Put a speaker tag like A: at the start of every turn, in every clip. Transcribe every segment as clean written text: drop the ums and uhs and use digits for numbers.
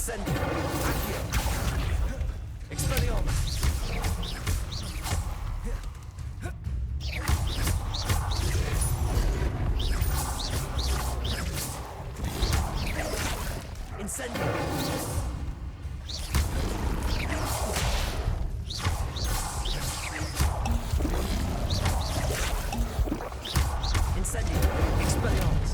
A: Incendio. Accio. Expelliarmus. Incendio. Incendio. Expelliarmus.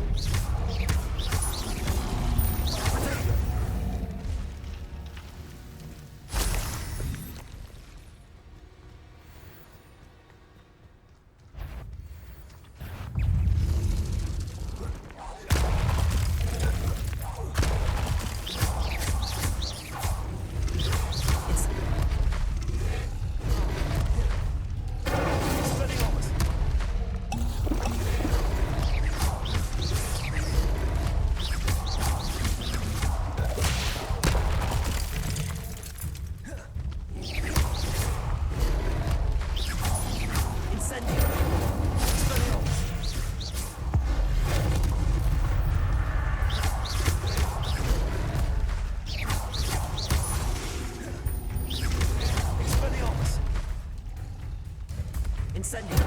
A: Incendio.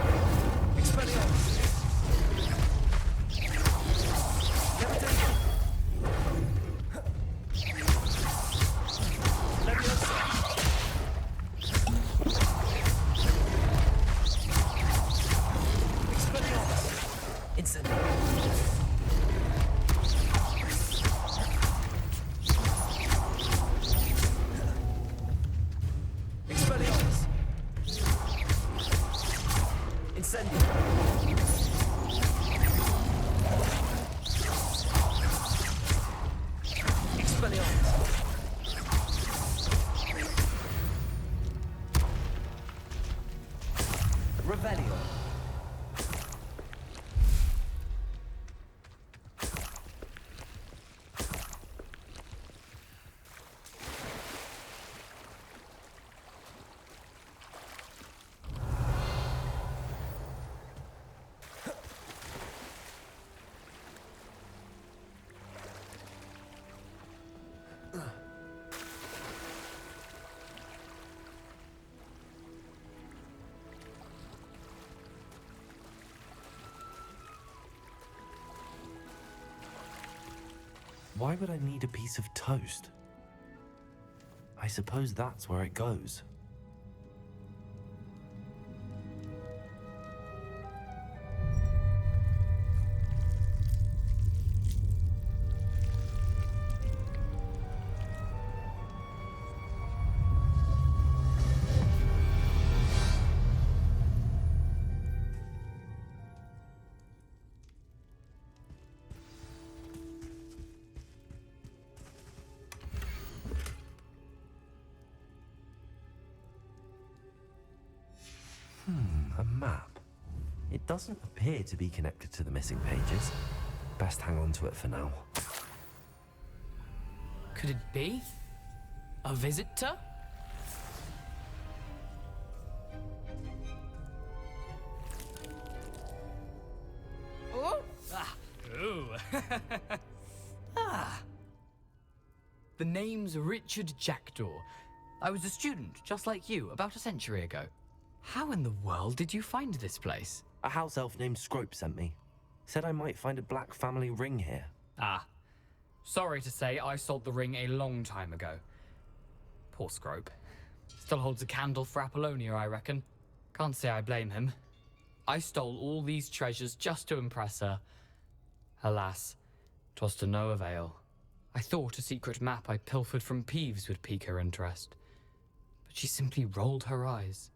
A: Expelliarmus. Levitating. Leviosa. Expelliarmus. Incendio. Expelliarmus. Incendio. Expelliarmus. Revelio.
B: Why would I need a piece of toast? I suppose that's where it goes. A map. It doesn't appear to be connected to the missing pages. Best hang on to it for now.
C: Could it be? A visitor? Oh! Ah! Ooh! Ah! The name's Richard Jackdaw. I was a student, just like you, about a century ago. How in the world did you find this place?
B: A house elf named Scrope sent me. Said I might find a black family ring here.
C: Ah. Sorry to say, I sold the ring a long time ago. Poor Scrope. Still holds a candle for Apollonia, I reckon. Can't say I blame him. I stole all these treasures just to impress her. Alas, 'twas to no avail. I thought a secret map I pilfered from Peeves would pique her interest. But she simply rolled her eyes.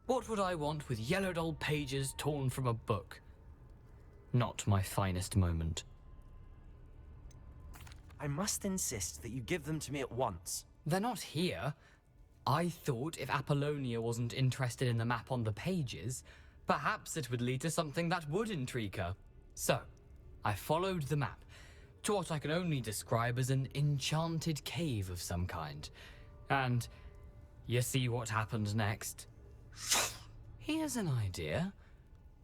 C: What would I want with yellowed old pages torn from a book? Not my finest moment.
A: I must insist that you give them to me at once.
C: They're not here. I thought if Apollonia wasn't interested in the map on the pages, perhaps it would lead to something that would intrigue her. So, I followed the map to what I can only describe as an enchanted cave of some kind. And you see what happened next? Here's an idea.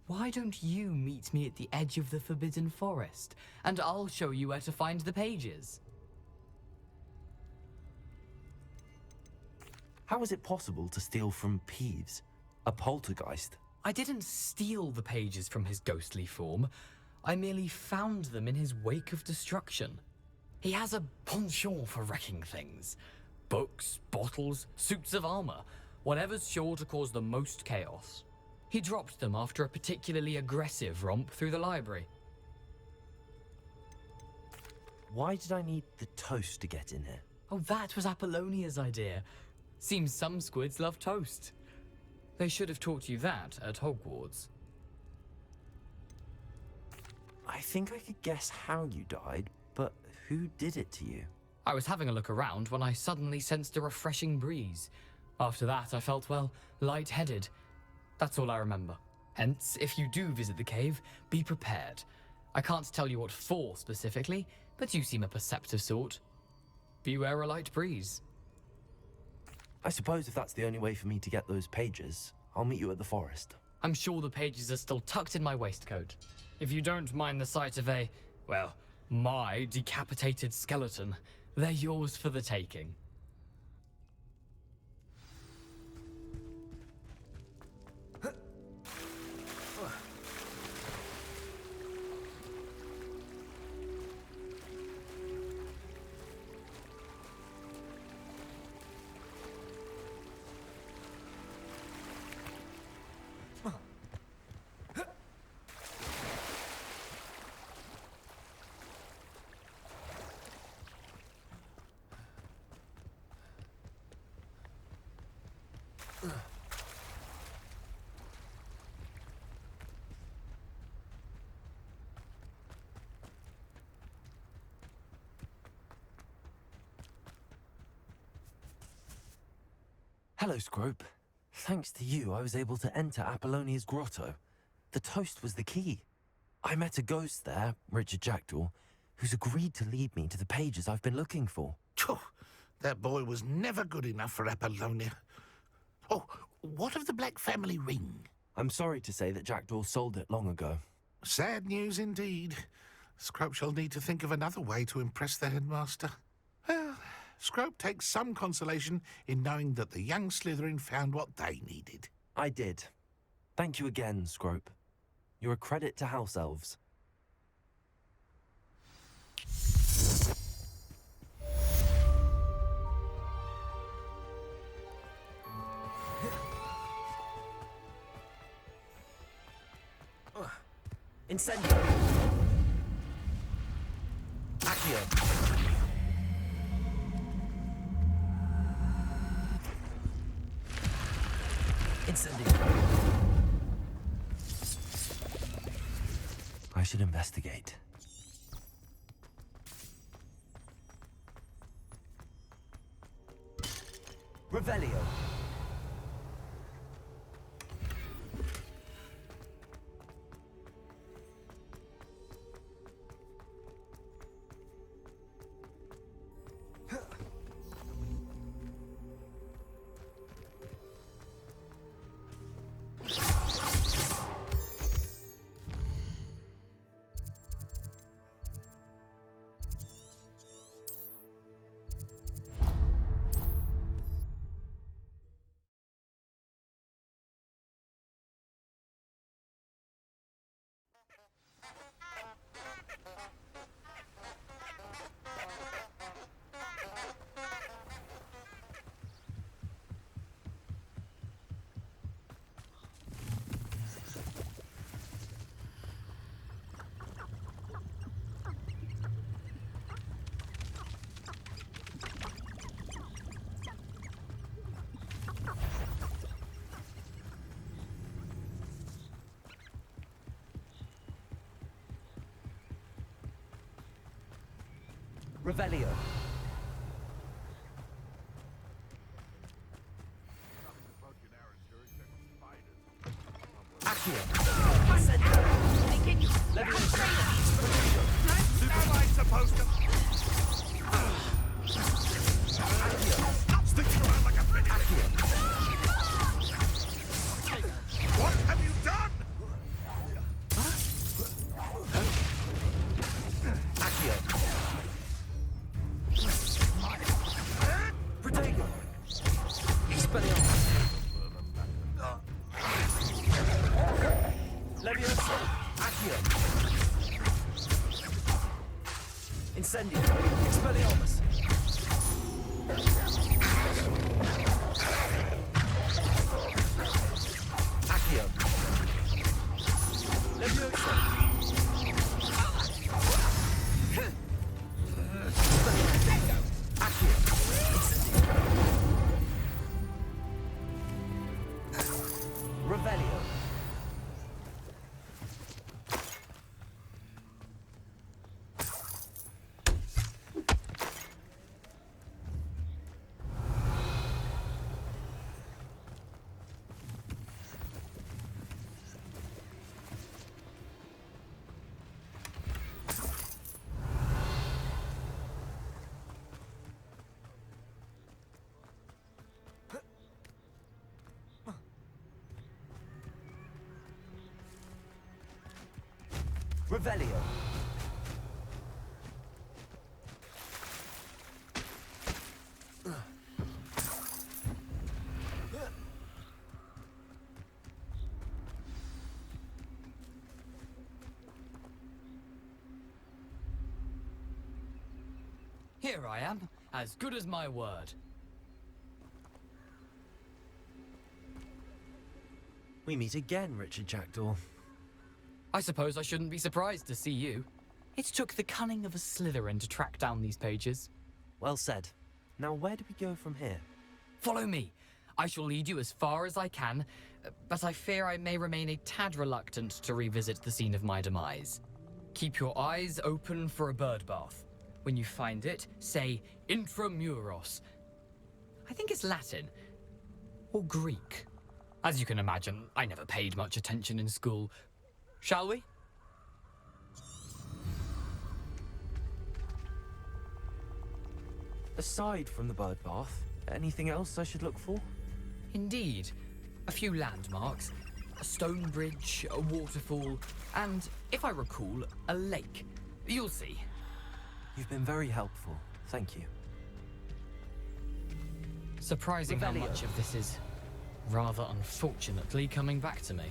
C: Why don't you meet me at the edge of the Forbidden Forest, and I'll show you where to find the pages?
B: How is it possible to steal from Peeves, a poltergeist?
C: I didn't steal the pages from his ghostly form. I merely found them in his wake of destruction. He has a penchant for wrecking things. Books, bottles, suits of armor, whatever's sure to cause the most chaos. He dropped them after a particularly aggressive romp through the library.
B: Why did I need the toast to get in here?
C: Oh, that was Apollonia's idea. Seems some squids love toast. They should have taught you that at Hogwarts.
B: I think I could guess how you died, but who did it to you?
C: I was having a look around when I suddenly sensed a refreshing breeze. After that, I felt, well, lightheaded. That's all I remember. Hence, if you do visit the cave, be prepared. I can't tell you what for specifically, but you seem a perceptive sort. Beware a light breeze.
B: I suppose if that's the only way for me to get those pages, I'll meet you at the forest.
C: I'm sure the pages are still tucked in my waistcoat. If you don't mind the sight of my decapitated skeleton, they're yours for the taking.
B: Hello, Scrope. Thanks to you, I was able to enter Apollonia's grotto. The toast was the key. I met a ghost there, Richard Jackdaw, who's agreed to lead me to the pages I've been looking for.
D: Phew, that boy was never good enough for Apollonia. Oh, what of the Black family ring?
B: I'm sorry to say that Jackdaw sold it long ago.
D: Sad news indeed. Scrope shall need to think of another way to impress the headmaster. Well, Scrope takes some consolation in knowing that the young Slytherin found what they needed.
B: I did. Thank you again, Scrope. You're a credit to House Elves.
A: Incendio.
B: Accio.
A: Incendio.
B: I should investigate.
A: Revelio. Revelio.
B: Accio.
D: Am I supposed to... Sticking around like a finish. What have you done?
B: Accio.
A: Incendio. Expelliarmus. Accio. Leviosa. Accio. Incendio. Revelio. Revelio.
C: Here I am, as good as my word.
B: We meet again, Richard Jackdaw.
C: I suppose I shouldn't be surprised to see you. It took the cunning of a Slytherin to track down these pages.
B: Well said. Now where do we go from here?
C: Follow me. I shall lead you as far as I can, but I fear I may remain a tad reluctant to revisit the scene of my demise. Keep your eyes open for a bird bath. When you find it, say intramuros. I think it's Latin. Or Greek. As you can imagine, I never paid much attention in school. Shall we?
B: Aside from the bird bath, anything else I should look for?
C: Indeed. A few landmarks, a stone bridge, a waterfall, and, if I recall, a lake. You'll see.
B: You've been very helpful. Thank you.
C: Surprising how
A: Revelio.
C: much of this is, rather unfortunately, coming back to me.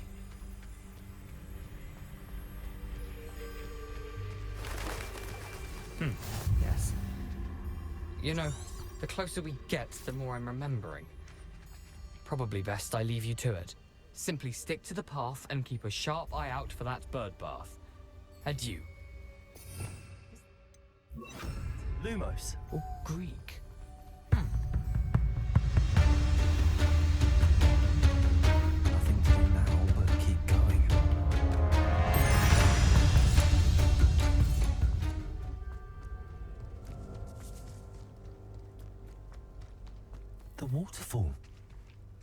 C: Yes. You know, the closer we get, the more I'm remembering. Probably best I leave you to it. Simply stick to the path and keep a sharp eye out for that bird bath. Adieu.
B: Lumos.
C: Or Greek.
B: Nothing to do now but keep going. The waterfall.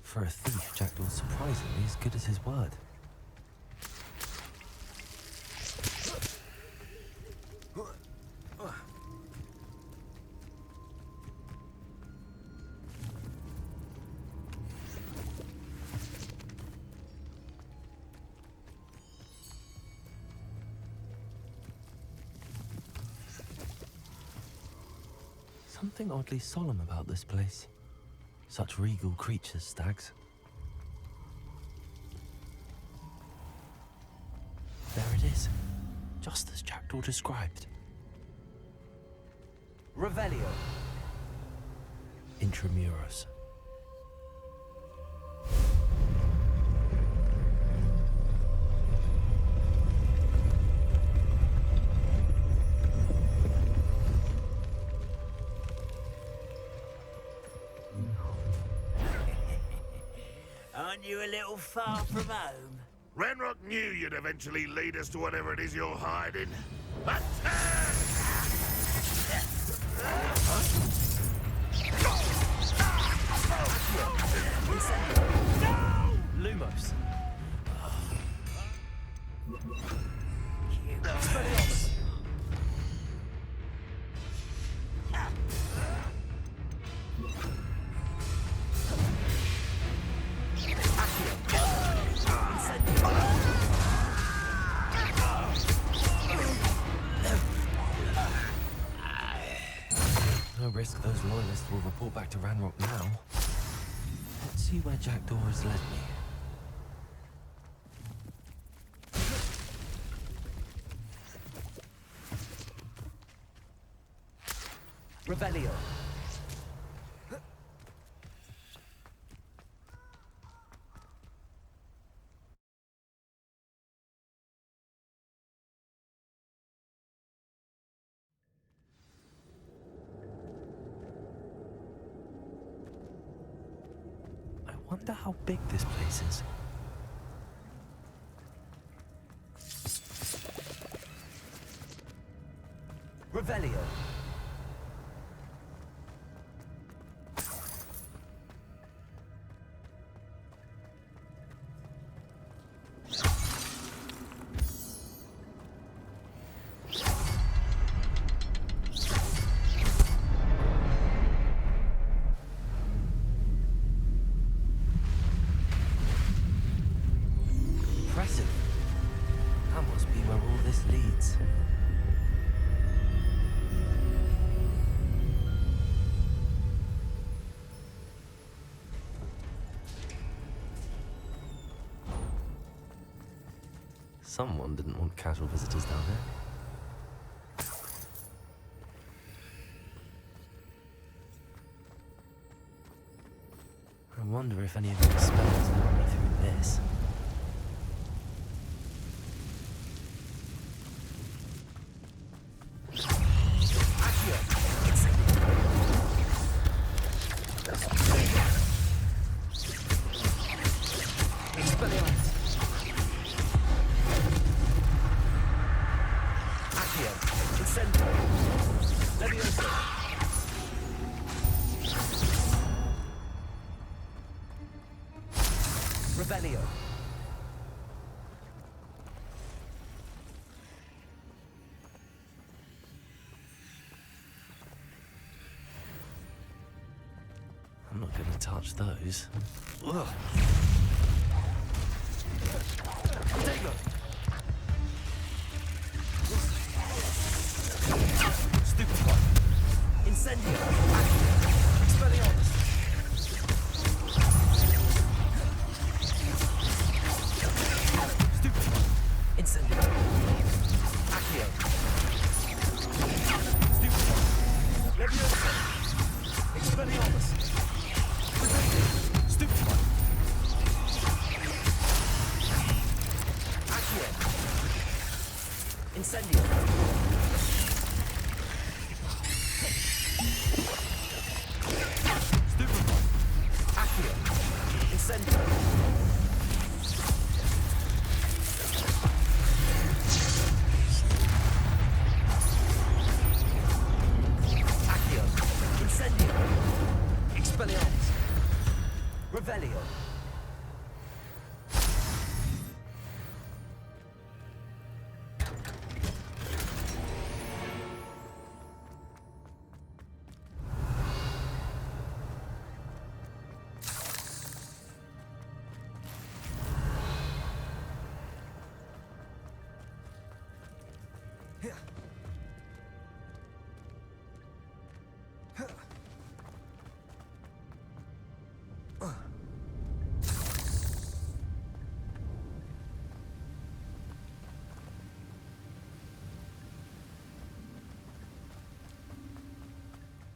B: For a thief, Jackdaw's surprisingly as good as his word. Something oddly solemn about this place. Such regal creatures, stags. There it is, just as Jackdaw described.
A: Revelio.
B: Intramuros.
A: Aren't you a little far from home?
D: Ranrock knew you'd eventually lead us to whatever it is you're hiding. Attack!
B: Lumos.
A: Expelliarmus.
B: No risk those loyalists will report back to Ranrock now. Let's see where Jackdaw has led me. Revelio. I wonder how big this place is. Revelio. Impressive. That must be where all this leads. Someone didn't want casual visitors down there. I wonder if any of the spells will me through this. Revelio. I'm not going to touch those. Ugh. Stupefy. Incendio. Expelliarmus. Stupefy. Incendio. Accio. Stupefy. Leviosa. Expelliarmus. Stupefy. Accio. Incendio. Stupefy. Accio. Incendio. Accio. Incendio. Expelliarmus. Revelio.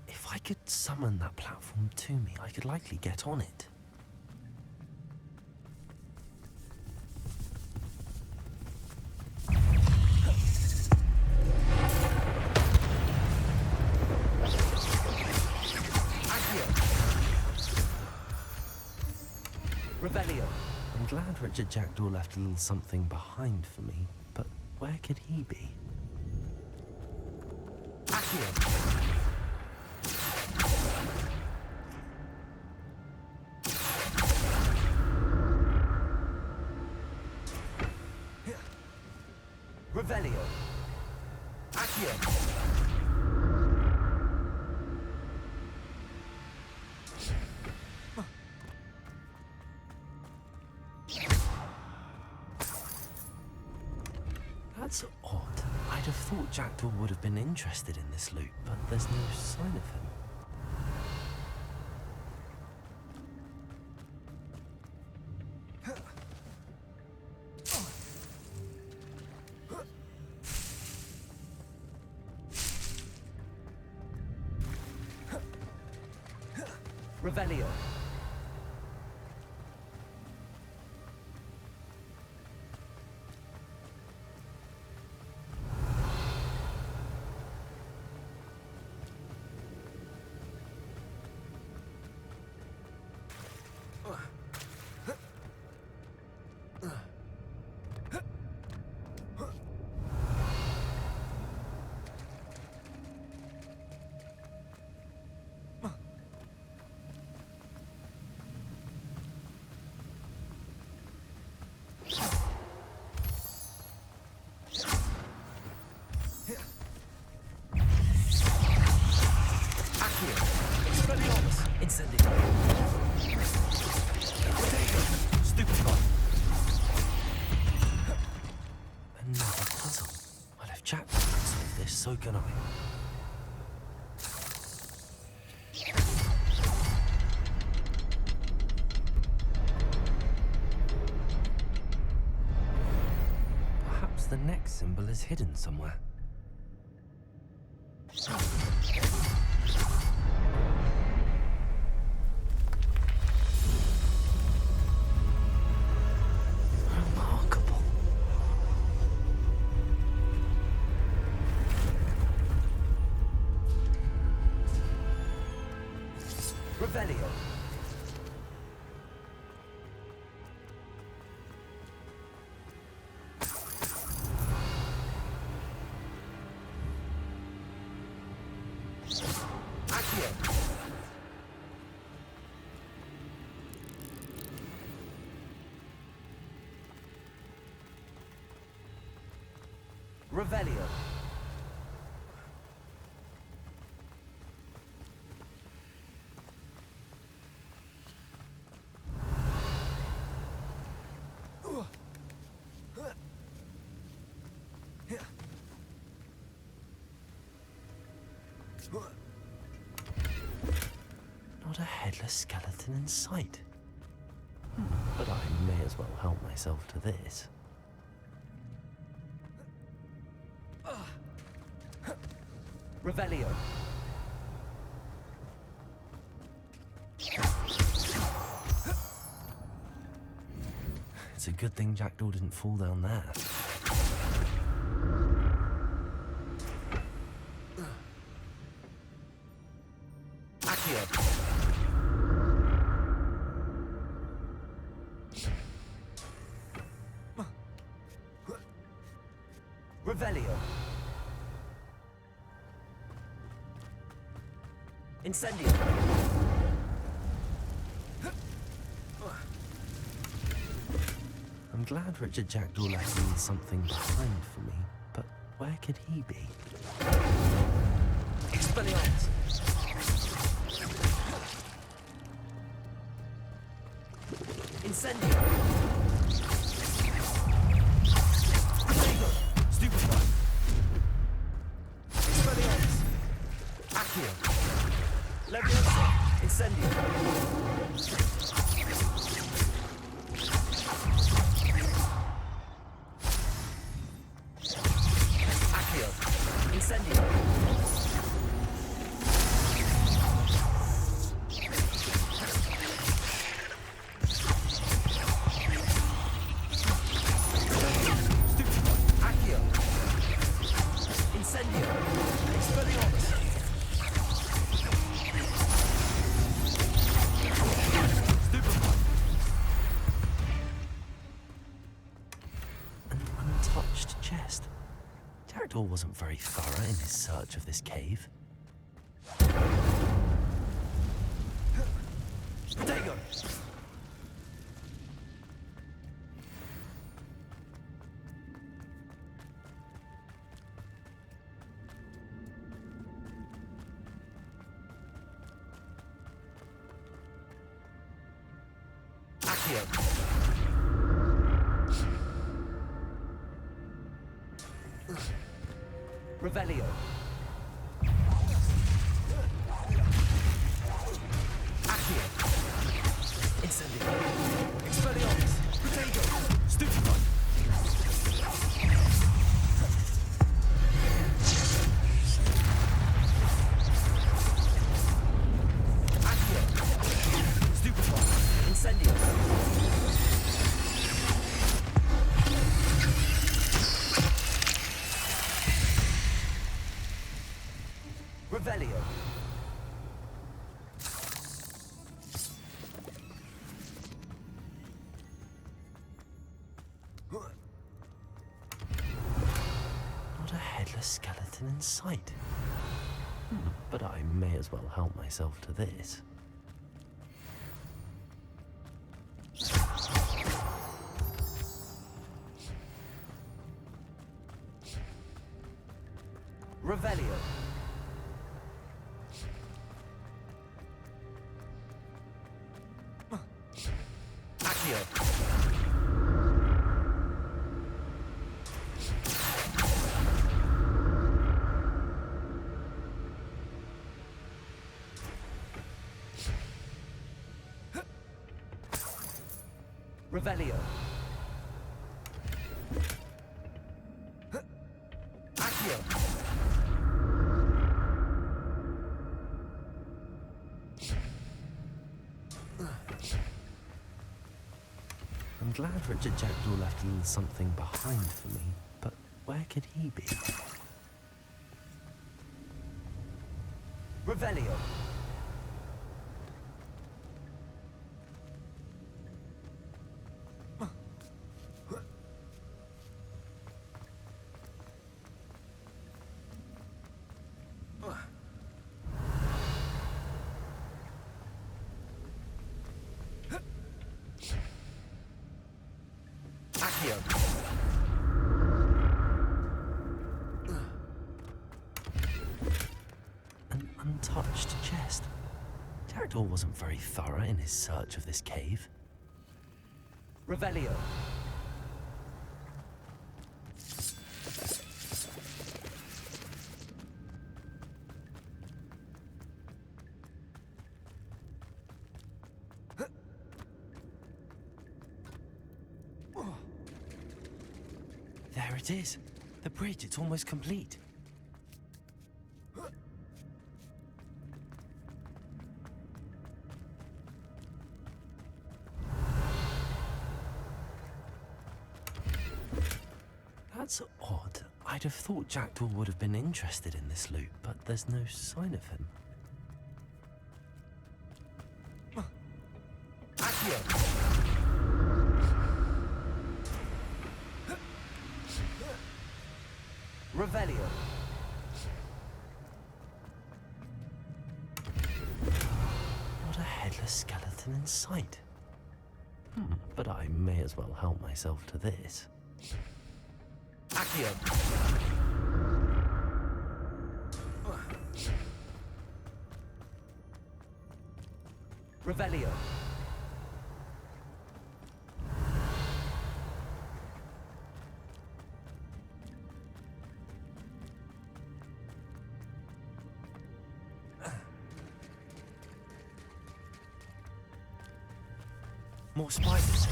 B: If I could summon that platform to me, I could likely get on it. Revelio. I'm glad Richard Jackdaw left a little something behind for me, but where could he be? Accio. Revelio. Accio. That's odd. I'd have thought Jackdaw would have been interested in this loot, but there's no sign of him. Revelio. Another puzzle. Well, if Jack can solve this, so can I. Perhaps the next symbol is hidden somewhere. Remarkable. Revelio. Revelio. Not a headless skeleton in sight. But I may as well help myself to this. Revelio. It's a good thing Jackdaw didn't fall down there. Accio. Revelio. Incendio. I'm glad Richard Jackdaw left me something behind for me, but where could he be? Expelliarmus. Incendio. Stupefy. Expelliarmus. Accio. Leviosa. Incendio. Accio. Incendio. Accio. Incendio. Expelliarmus. Untouched chest. Jackdaw wasn't very thorough in his search of this cave. Dagon! Accio! Revelio. Accio. Incendio. Expelliarmus. Potato. Stupefy. Accio. Revelio. Not a headless skeleton in sight. But I may as well help myself to this. Revelio. Accio. Revelio. Accio. I'm glad Richard Jackdaw left a little something behind for me, but where could he be? Revelio. Accio. An untouched chest. Jackdaw wasn't very thorough in his search of this cave. Revelio. There it is. The bridge, it's almost complete. That's odd. I'd have thought Jackdaw would have been interested in this loot, but there's no sign of him. Accio! Revelio. Not a headless skeleton in sight. But I may as well help myself to this. Accio. Revelio. More spiders.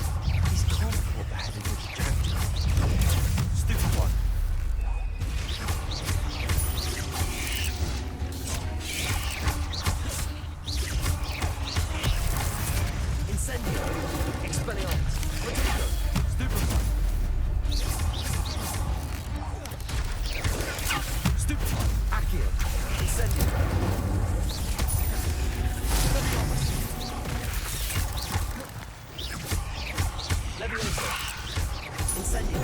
B: These can't be what beheaded with Jackdaw. Stupid one. Incendio. Expelliarmus. Potato. Stupid one. Stupid one. Accio. Incendio. Expelliarmus. Levioso. Incendio.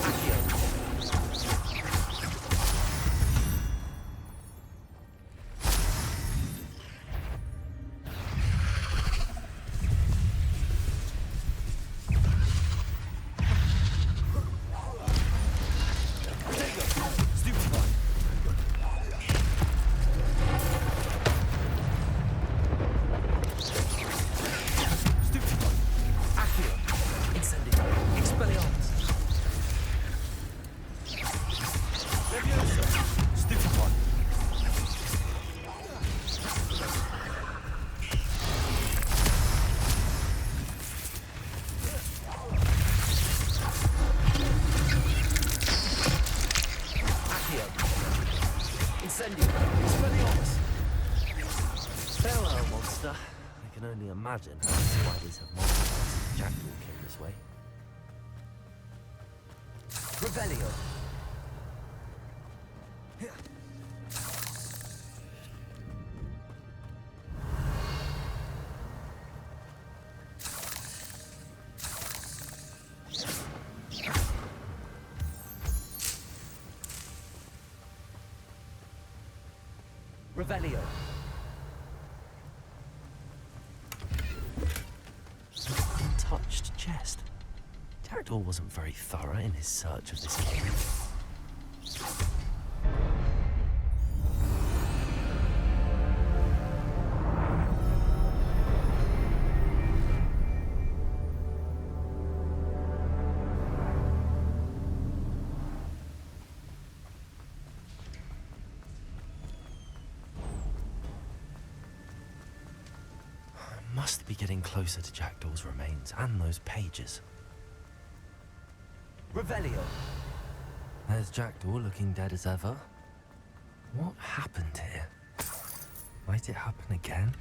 B: Accio. Potato. Stupid one. Stupid one. Accio. Incendio. Expelliarmus. Levioso. Stupid one. Accio. Incendio. Expelliarmus. Farewell, monster. I can only imagine how spiders have multiplied since Jackdaw came this way. Revelio. Revelio. Untouched chest. Jackdaw wasn't very thorough in his search of this king. Must be getting closer to Jackdaw's remains and those pages. Revelio. There's Jackdaw looking dead as ever. What happened here? Might it happen again?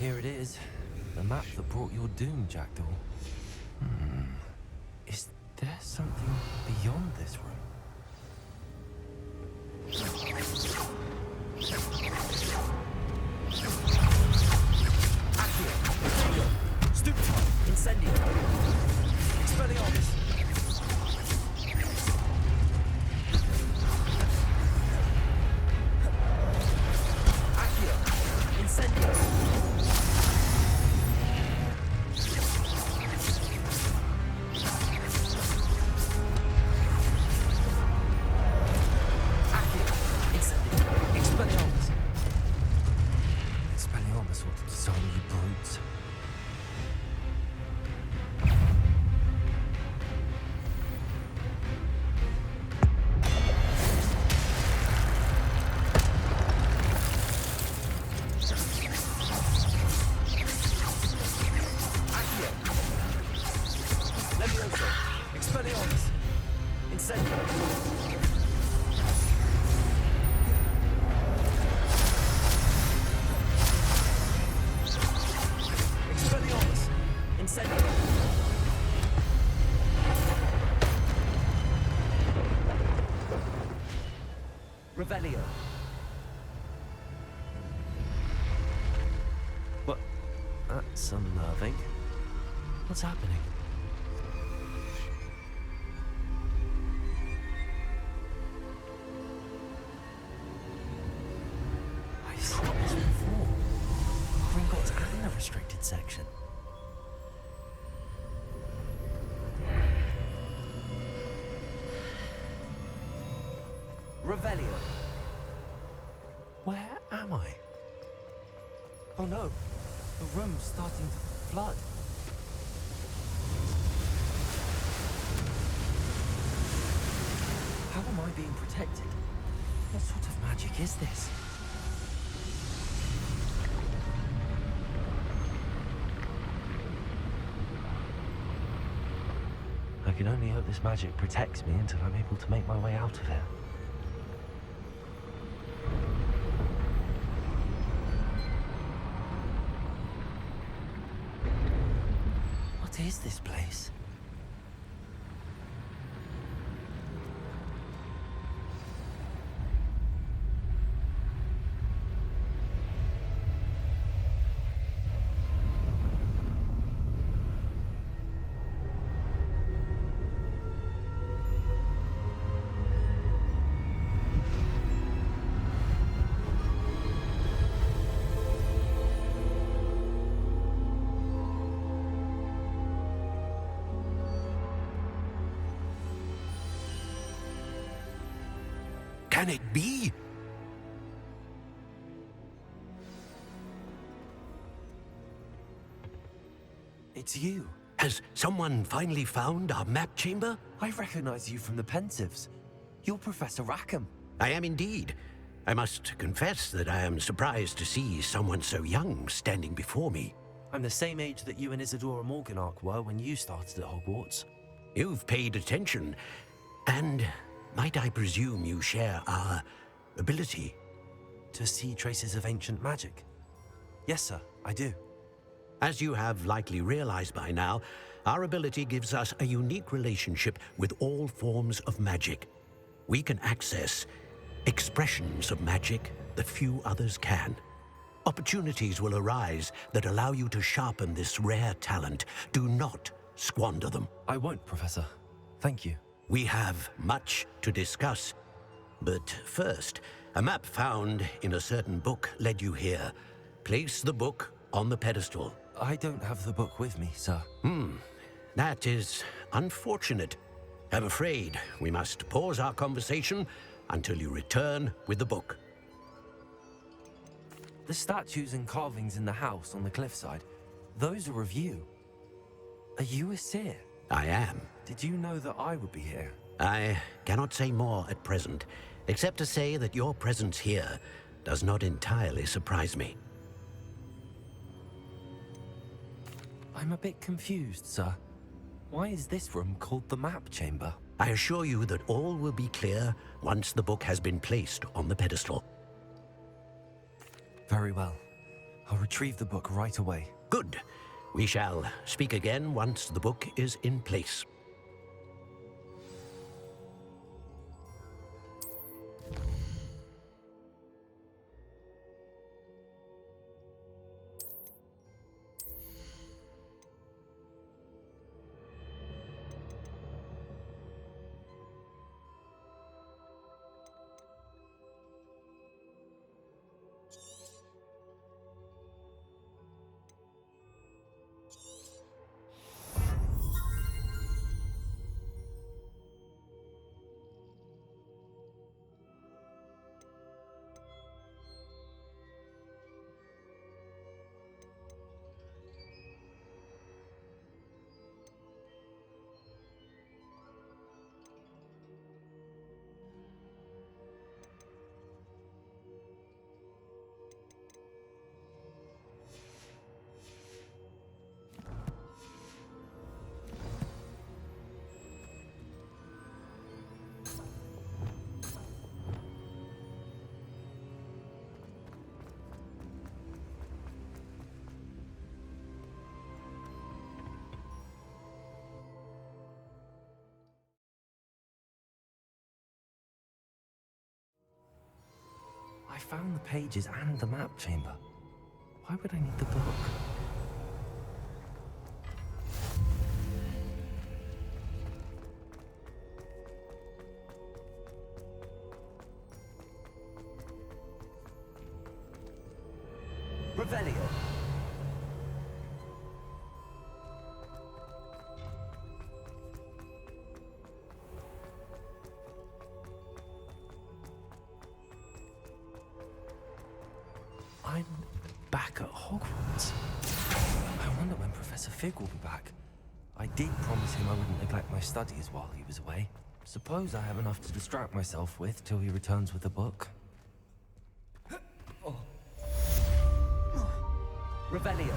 B: Here it is. The map that brought your doom, Jackdaw. Is there something beyond this room? Accio! Stupefy! Incendio! Expelliarmus! Accio! Incendio! Revelio. What? That's unnerving. What's happening? I've seen this before. Gringotts and the restricted section. Revelio. Where am I? Oh no, the room's starting to flood. How am I being protected? What sort of magic is this? I can only hope this magic protects me until I'm able to make my way out of here. What is this place?
E: can it be?
B: It's you.
E: Has someone finally found our map chamber?
B: I recognize you from the Pensieves. You're Professor Rackham.
E: I am indeed. I must confess that I am surprised to see someone so young standing before me.
B: I'm the same age that you and Isadora Morganach were when you started at Hogwarts.
E: You've paid attention, and might I presume you share our ability?
B: To see traces of ancient magic? Yes, sir, I do.
E: As you have likely realized by now, our ability gives us a unique relationship with all forms of magic. We can access expressions of magic that few others can. Opportunities will arise that allow you to sharpen this rare talent. Do not squander them.
B: I won't, Professor. Thank you.
E: We have much to discuss. But first, a map found in a certain book led you here. Place the book on the pedestal.
B: I don't have the book with me, sir.
E: That is unfortunate. I'm afraid we must pause our conversation until you return with the book.
B: The statues and carvings in the house on the cliffside, those are of you. Are you a seer?
E: I am.
B: Did you know that I would be here?
E: I cannot say more at present, except to say that your presence here does not entirely surprise me.
B: I'm a bit confused, sir. Why is this room called the map chamber?
E: I assure you that all will be clear once the book has been placed on the pedestal.
B: Very well. I'll retrieve the book right away.
E: Good. We shall speak again once the book is in place.
B: I found the pages and the map chamber. Why would I need the book? Revelio. I'm back at Hogwarts. I wonder when Professor Fig will be back. I did promise him I wouldn't neglect my studies while he was away. Suppose I have enough to distract myself with till he returns with the book. Revelio.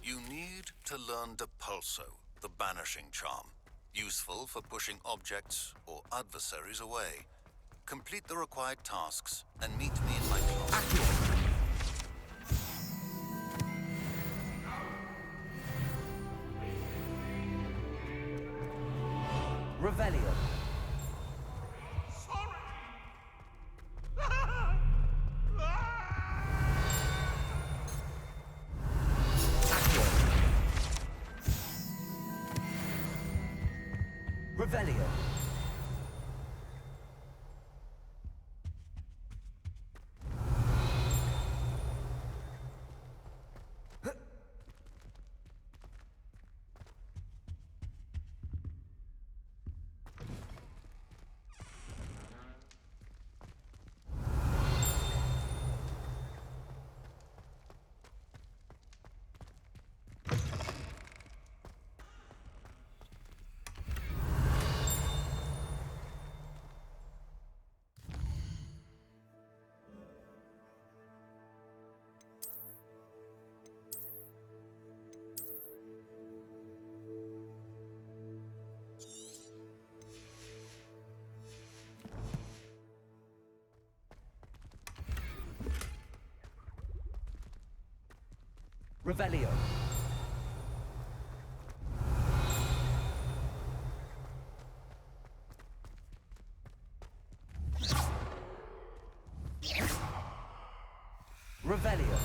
F: You need to learn Depulso, the banishing charm. Useful for pushing objects or adversaries away. Complete the required tasks and meet me in my closet.
B: Revelio. Revelio. Revelio. Revelio.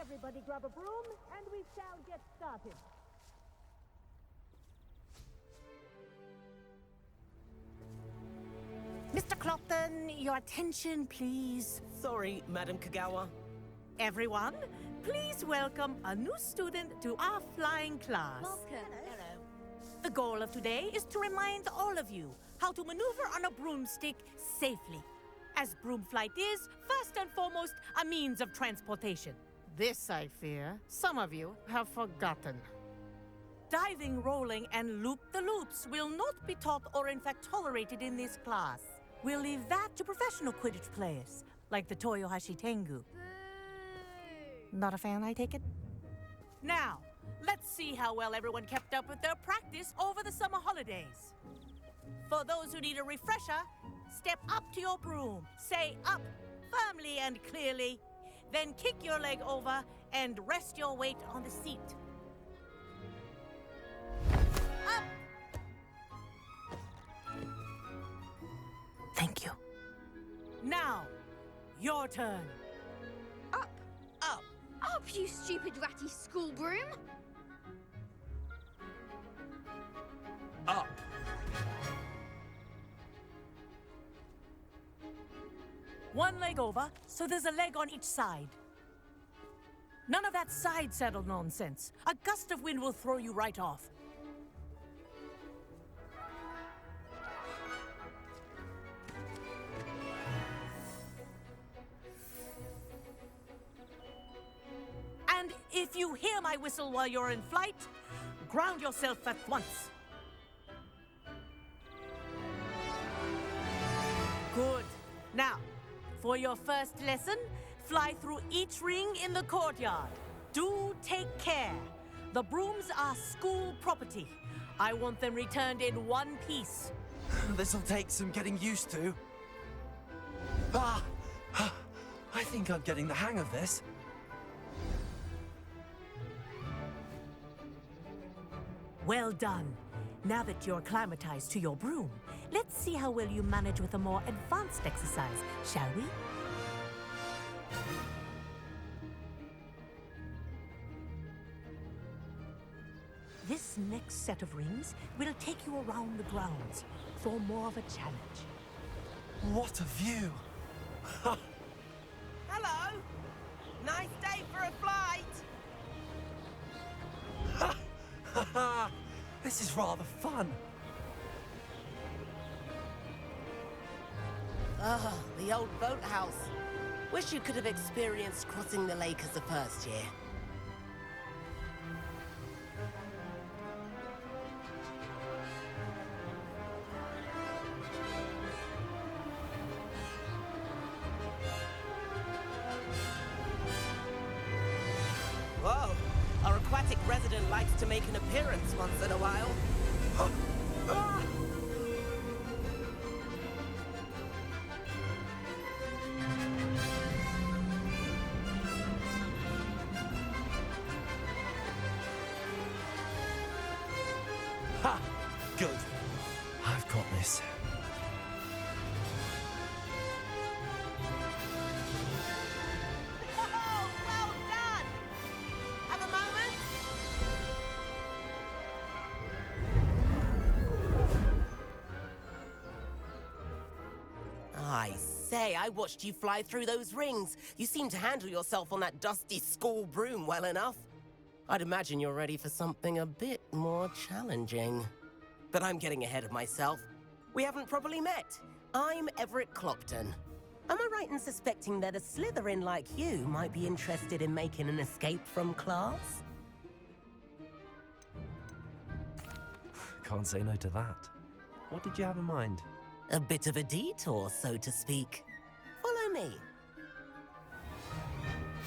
G: Everybody grab a broom, and we shall get started. Mr. Clopton, your attention, please.
H: Sorry, Madam Kagawa.
G: Everyone, please welcome a new student to our flying class.
H: Hello.
G: The goal of today is to remind all of you how to maneuver on a broomstick safely, as broom flight is, first and foremost, a means of transportation. This, I fear, some of you have forgotten. Diving, rolling, and loop-the-loops will not be taught or in fact tolerated in this class. We'll leave that to professional Quidditch players, like the Toyohashi Tengu. Not a fan, I take it? Now, let's see how well everyone kept up with their practice over the summer holidays. For those who need a refresher, step up to your broom, say up firmly and clearly, then kick your leg over and rest your weight on the seat. Up! Thank you. Now, your turn.
I: Up,
H: Up.
I: up, you stupid ratty school broom!
B: Up.
G: One leg over, so there's a leg on each side. None of that side saddle nonsense. A gust of wind will throw you right off. And if you hear my whistle while you're in flight, ground yourself at once. Good. Now, for your first lesson, fly through each ring in the courtyard. Do take care. The brooms are school property. I want them returned in one piece.
B: This'll take some getting used to. Ah! I think I'm getting the hang of this.
G: Well done. Now that you're acclimatized to your broom, let's see how well you manage with a more advanced exercise, shall we? This next set of rings will take you around the grounds for more of a challenge.
B: What a view!
H: Hello. Nice day for a flight.
B: This is rather fun.
H: Ah, the old boathouse. Wish you could have experienced crossing the lake as the first year. Whoa, our aquatic resident likes to make an appearance once in a while.
B: Ha!
H: I say, I watched you fly through those rings. You seem to handle yourself on that dusty school broom well enough. I'd imagine you're ready for something a bit more challenging. But I'm getting ahead of myself. We haven't properly met. I'm Everett Clopton. Am I right in suspecting that a Slytherin like you might be interested in making an escape from class?
B: Can't say no to that. What did you have in mind?
H: A bit of a detour, so to speak. Follow me.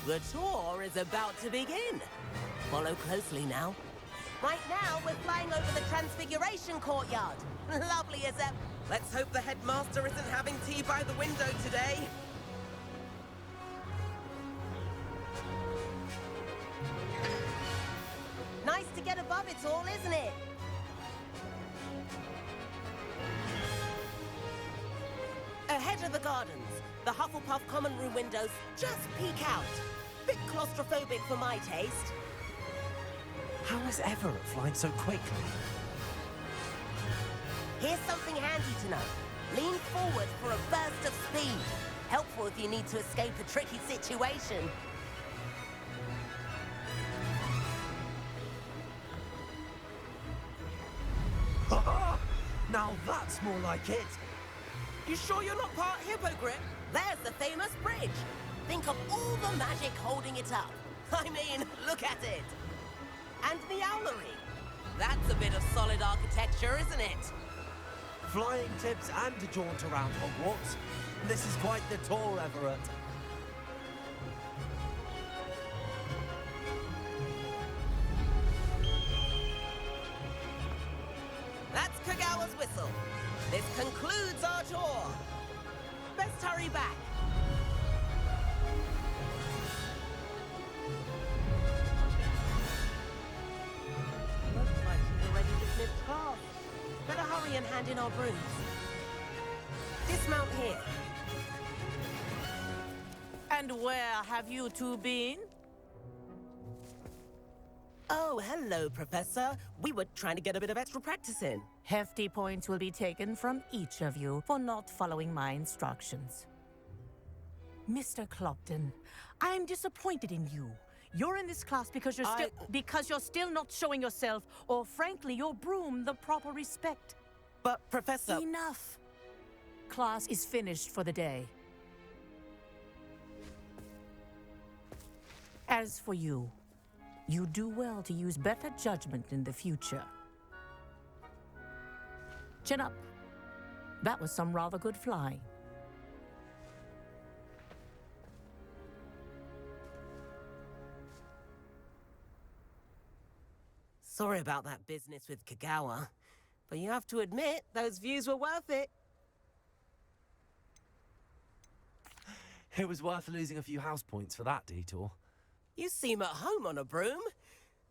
H: The tour is about to begin. Follow closely now. Right now, we're flying over the Transfiguration Courtyard. Lovely as ever. Let's hope the headmaster isn't having tea by the window today. Nice to get above it all, isn't it? Ahead of the gardens, the Hufflepuff common room windows just peek out. Bit claustrophobic for my taste.
B: How is Everett flying so quickly?
H: Here's something handy to know. Lean forward for a burst of speed. Helpful if you need to escape a tricky situation.
B: Now that's more like it.
H: You sure you're not part Hippogriff? There's the famous bridge. Think of all the magic holding it up. I mean, look at it. And the owlery. That's a bit of solid architecture, isn't it?
B: Flying tips and a jaunt around Hogwarts. This is quite the tour, Everett.
H: That's Kagawa's whistle. This concludes our tour. Best hurry back. Looks like she's already dismissed class. Better hurry and hand in our brooms. Dismount here.
G: And where have you two been?
H: Oh, hello, Professor. We were trying to get a bit of extra practice in.
G: Hefty points will be taken from each of you for not following my instructions. Mr. Clopton, I'm disappointed in you. You're in this class because you're still not showing yourself, or frankly, your broom, the proper respect.
H: But, Professor...
G: Enough. Class is finished for the day. As for you, you do well to use better judgment in the future. Chin up. That was some rather good flying.
H: Sorry about that business with Kagawa, but you have to admit, those views were worth it.
B: It was worth losing a few house points for that detour.
H: You seem at home on a broom.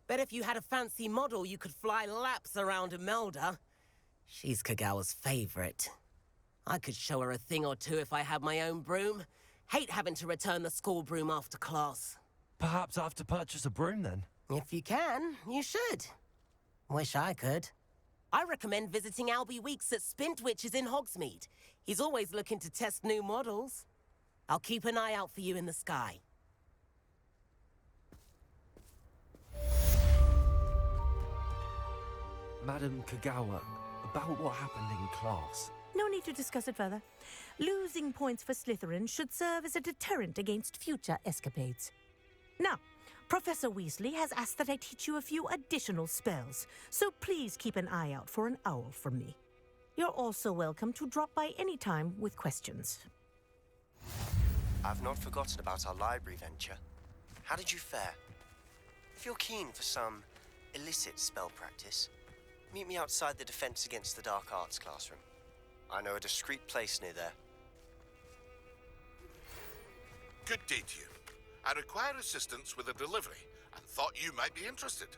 H: Bet if you had a fancy model, you could fly laps around Imelda. She's Kagawa's favorite. I could show her a thing or two if I had my own broom. Hate having to return the school broom after class.
B: Perhaps I have to purchase a broom then.
H: If you can, you should. Wish I could. I recommend visiting Albie Weeks at Spintwitches in Hogsmeade. He's always looking to test new models. I'll keep an eye out for you in the sky.
B: Madam Kagawa, about what happened in class.
G: No need to discuss it further. Losing points for Slytherin should serve as a deterrent against future escapades. Now, Professor Weasley has asked that I teach you a few additional spells, so please keep an eye out for an owl from me. You're also welcome to drop by any time with questions.
J: I've not forgotten about our library venture. How did you fare? If you're keen for some illicit spell practice, meet me outside the Defense Against the Dark Arts classroom. I know a discreet place near there.
D: Good day to you. I require assistance with a delivery and thought you might be interested.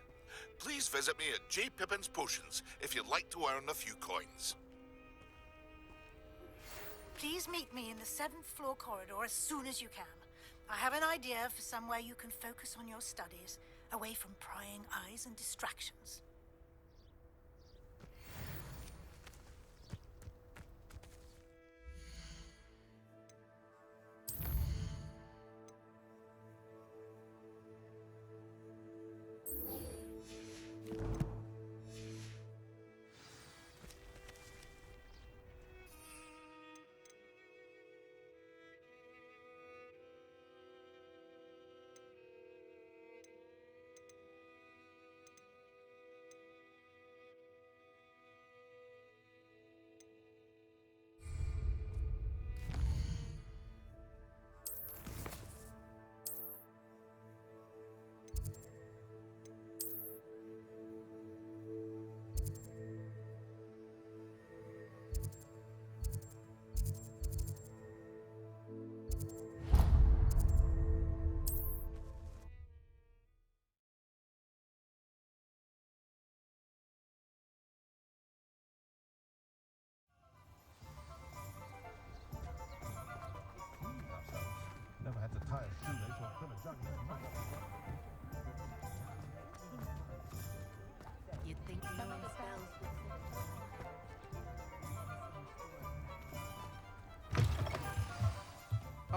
D: Please visit me at J. Pippin's Potions if you'd like to earn a few coins.
K: Please meet me in the 7th floor corridor as soon as you can. I have an idea for somewhere you can focus on your studies, away from prying eyes and distractions.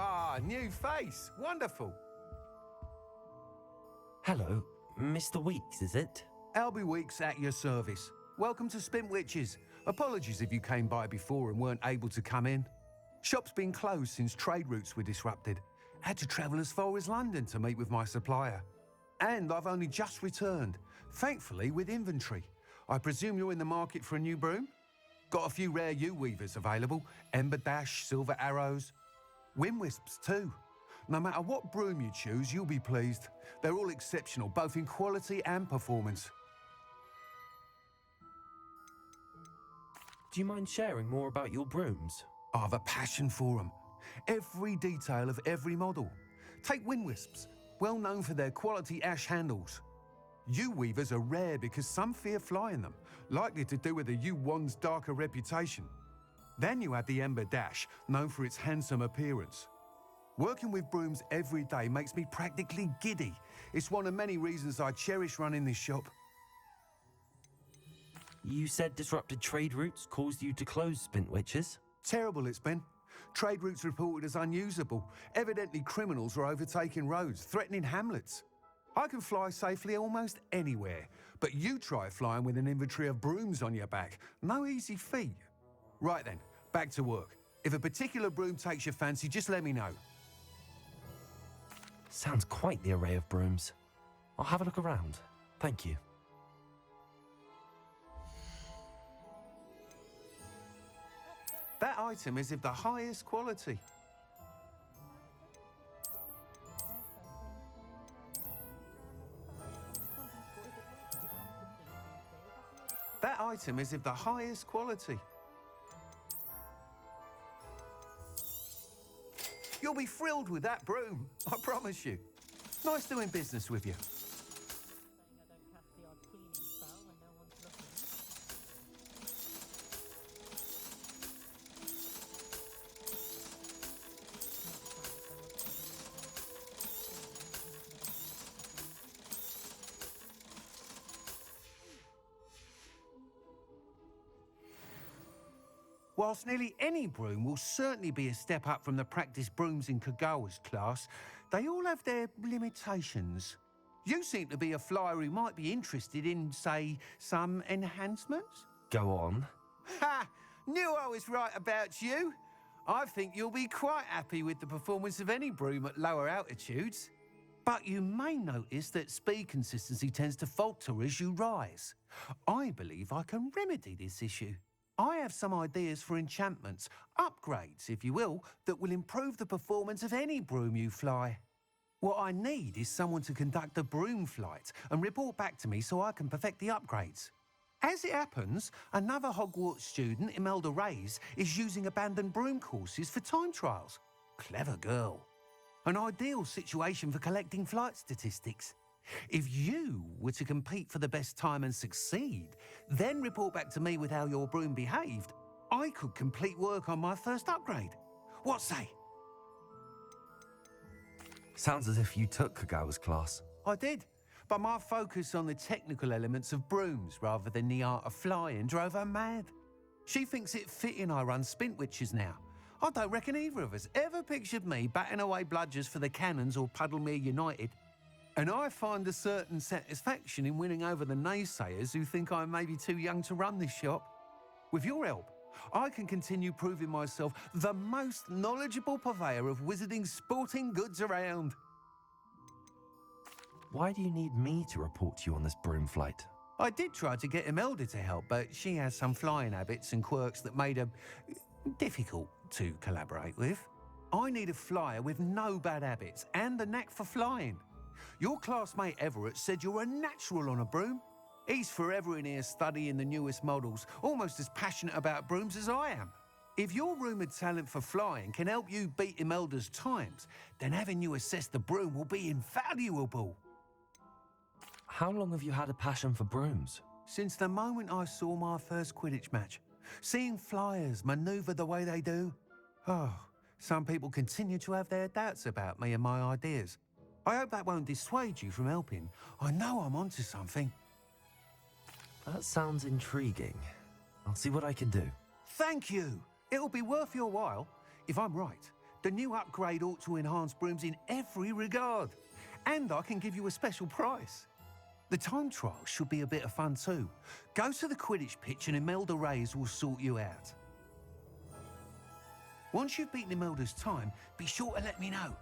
L: Ah, new face. Wonderful.
B: Hello, Mr. Weeks, is it?
L: Albie Weeks at your service. Welcome to Spintwitches. Apologies if you came by before and weren't able to come in. Shop's been closed since trade routes were disrupted. Had to travel as far as London to meet with my supplier. And I've only just returned, thankfully with inventory. I presume you're in the market for a new broom? Got a few rare U-weavers available. Ember Dash, Silver Arrows. Wind Wisps too. No matter what broom you choose, you'll be pleased. They're all exceptional, both in quality and performance.
B: Do you mind sharing more about your brooms?
L: I have a passion for them. Every detail of every model. Take Wind Wisps, well known for their quality ash handles. U-weavers are rare because some fear flying them, likely to do with the U-wand's darker reputation. Then you have the Ember Dash, known for its handsome appearance. Working with brooms every day makes me practically giddy. It's one of many reasons I cherish running this shop.
B: You said disrupted trade routes caused you to close Spintwitches?
L: Terrible it's been. Trade routes reported as unusable. Evidently criminals are overtaking roads, threatening hamlets. I can fly safely almost anywhere, but you try flying with an inventory of brooms on your back. No easy feat. Right then, back to work. If a particular broom takes your fancy, just let me know.
B: Sounds quite the array of brooms. I'll have a look around. Thank you.
L: That item is of the highest quality. That item is of the highest quality. You'll be thrilled with that broom, I promise you. Nice doing business with you. Whilst nearly any broom will certainly be a step up from the practice brooms in Kagawa's class, they all have their limitations. You seem to be a flyer who might be interested in, say, some enhancements?
B: Go on.
L: Ha! Knew I was right about you. I think you'll be quite happy with the performance of any broom at lower altitudes. But you may notice that speed consistency tends to falter as you rise. I believe I can remedy this issue. I have some ideas for enchantments, upgrades, if you will, that will improve the performance of any broom you fly. What I need is someone to conduct a broom flight and report back to me so I can perfect the upgrades. As it happens, another Hogwarts student, Imelda Reyes, is using abandoned broom courses for time trials. Clever girl. An ideal situation for collecting flight statistics. If you were to compete for the best time and succeed, then report back to me with how your broom behaved, I could complete work on my first upgrade. What say?
B: Sounds as if you took Kagawa's class.
L: I did, but my focus on the technical elements of brooms rather than the art of flying drove her mad. She thinks it fitting I run Spintwitches now. I don't reckon either of us ever pictured me batting away bludgers for the Cannons or Puddlemere United. And I find a certain satisfaction in winning over the naysayers who think I'm maybe too young to run this shop. With your help, I can continue proving myself the most knowledgeable purveyor of wizarding sporting goods around.
B: Why do you need me to report to you on this broom flight?
L: I did try to get Imelda to help, but she has some flying habits and quirks that made her difficult to collaborate with. I need a flyer with no bad habits and the knack for flying. Your classmate Everett said you're a natural on a broom. He's forever in here studying the newest models, almost as passionate about brooms as I am. If your rumoured talent for flying can help you beat Imelda's times, then having you assess the broom will be invaluable.
B: How long have you had a passion for brooms?
L: Since the moment I saw my first Quidditch match. Seeing flyers manoeuvre the way they do. Oh, some people continue to have their doubts about me and my ideas. I hope that won't dissuade you from helping. I know I'm onto something.
B: That sounds intriguing. I'll see what I can do.
L: Thank you. It'll be worth your while. If I'm right, The new upgrade ought to enhance brooms in every regard. And I can give you a special price. The time trial should be a bit of fun too. Go to the Quidditch pitch and Imelda Reyes will sort you out. Once you've beaten Imelda's time, be sure to let me know.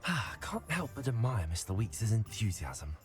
B: I can't help but admire Mr. Weeks' enthusiasm.